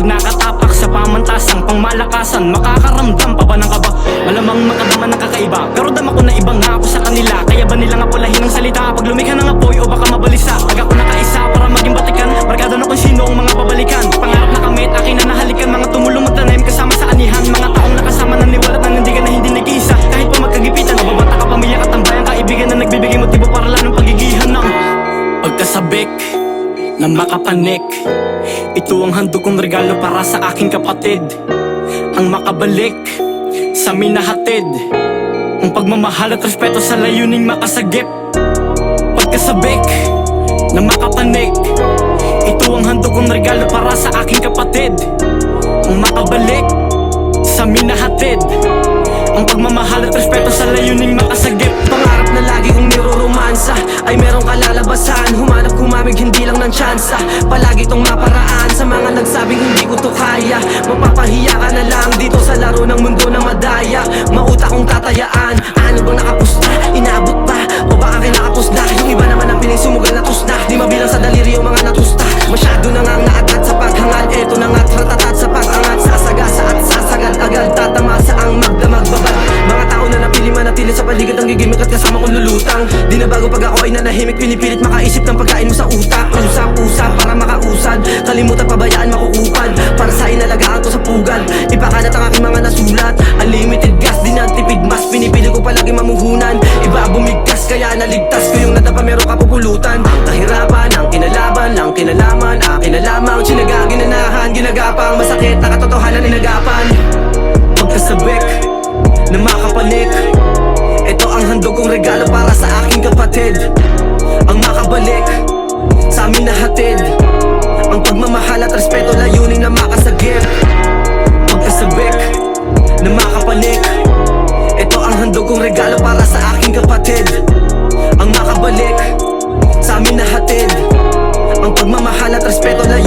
Nakatapak sa pamantasang pangmalakasan. Makakaramdam pa ba ng kaba? Malamang makadama ng kakaiba, pero dama ko na iba nga ako sa kanila. Kaya ba nila nga pulahin ang salita? Pag lumikha ng apoy o baka mabalisa, pag ako nakaisa para maging batikan, markado na kung sino ang mga babalikan. Pangarap na kami at akin na nahalikan, mga tumulong magtanim kasama sa anihan. Mga taong nakasama na niwalat na nandigan na hindi nag-iisa. Kahit pa magkagipitan, mababata ka, pamilya at tambayan, kaibigan na nagbibigay motibo para lang ng pagigihan ng pagkasabik na makapanik. Ito ang handog kong regalo para sa aking kapatid, ang makabalik sa minahatid, ang pagmamahal at respeto sa layuning makasagip. Pagkasabik na makapanik. Ito ang handog kong regalo para sa aking kapatid, ang makabalik sa minahatid, ang pagmamahal at respeto sa layuning makasagip. Pangarap na lagi kong niroromansa ay merong kalalabasan. Humanap kumamig hindi lang ng tsansa. Palagi tong maparaan sa mga nagsabing hindi ko to kaya. Mapapahiya ka na lang dito sa laro ng mundo na madaya. Mautak kong tatayaan. Ano bang nakapusta? Inaabot pa? O baka kinakapos na? Yung iba naman ang pinisumugal na tusna. Di mabilang sa daliri yung mga natusta. Masyado na ngang naatat sa paghangal. Eto na nga't ratatat sa pag-angat. Sasagasa at sasagad agad. Tatama sa ang magdamag babag. Mga tao na napili manatili sa paligid ang gigimik at kasama kong lulutang. Di na bago pag ako ay nanahimik, pinipilit makaisip ng pagkain mo sa utak. Usap-usap para makausad, kalimutan pabayaan makukupad. Para sa inalagaan ko sa pugad, ipakalat ang aking mga nasulat. Unlimited gas, di na tipid mas, pinipili ko palagi mamuhunan. Iba bumigkas, kaya naligtas ko yung nadapa meron kapupulutan. Kahirapan, ang kinalaban, lang kinalaman. Akin na lamang, sinaga, ginanahan, ginagapang. Masakit na katotohanan, inagapan. Pagkasabik na makapanik. Ito ang handog kong regalo para sa aking kapatid, ang makabalik sa amin na hatid, ang pagmamahal at respeto layunin na makasagip. Pagkasabik na makapanik. Ito ang handog kong regalo para sa aking kapatid, ang makabalik sa amin na hatid, ang pagmamahal at respeto layunin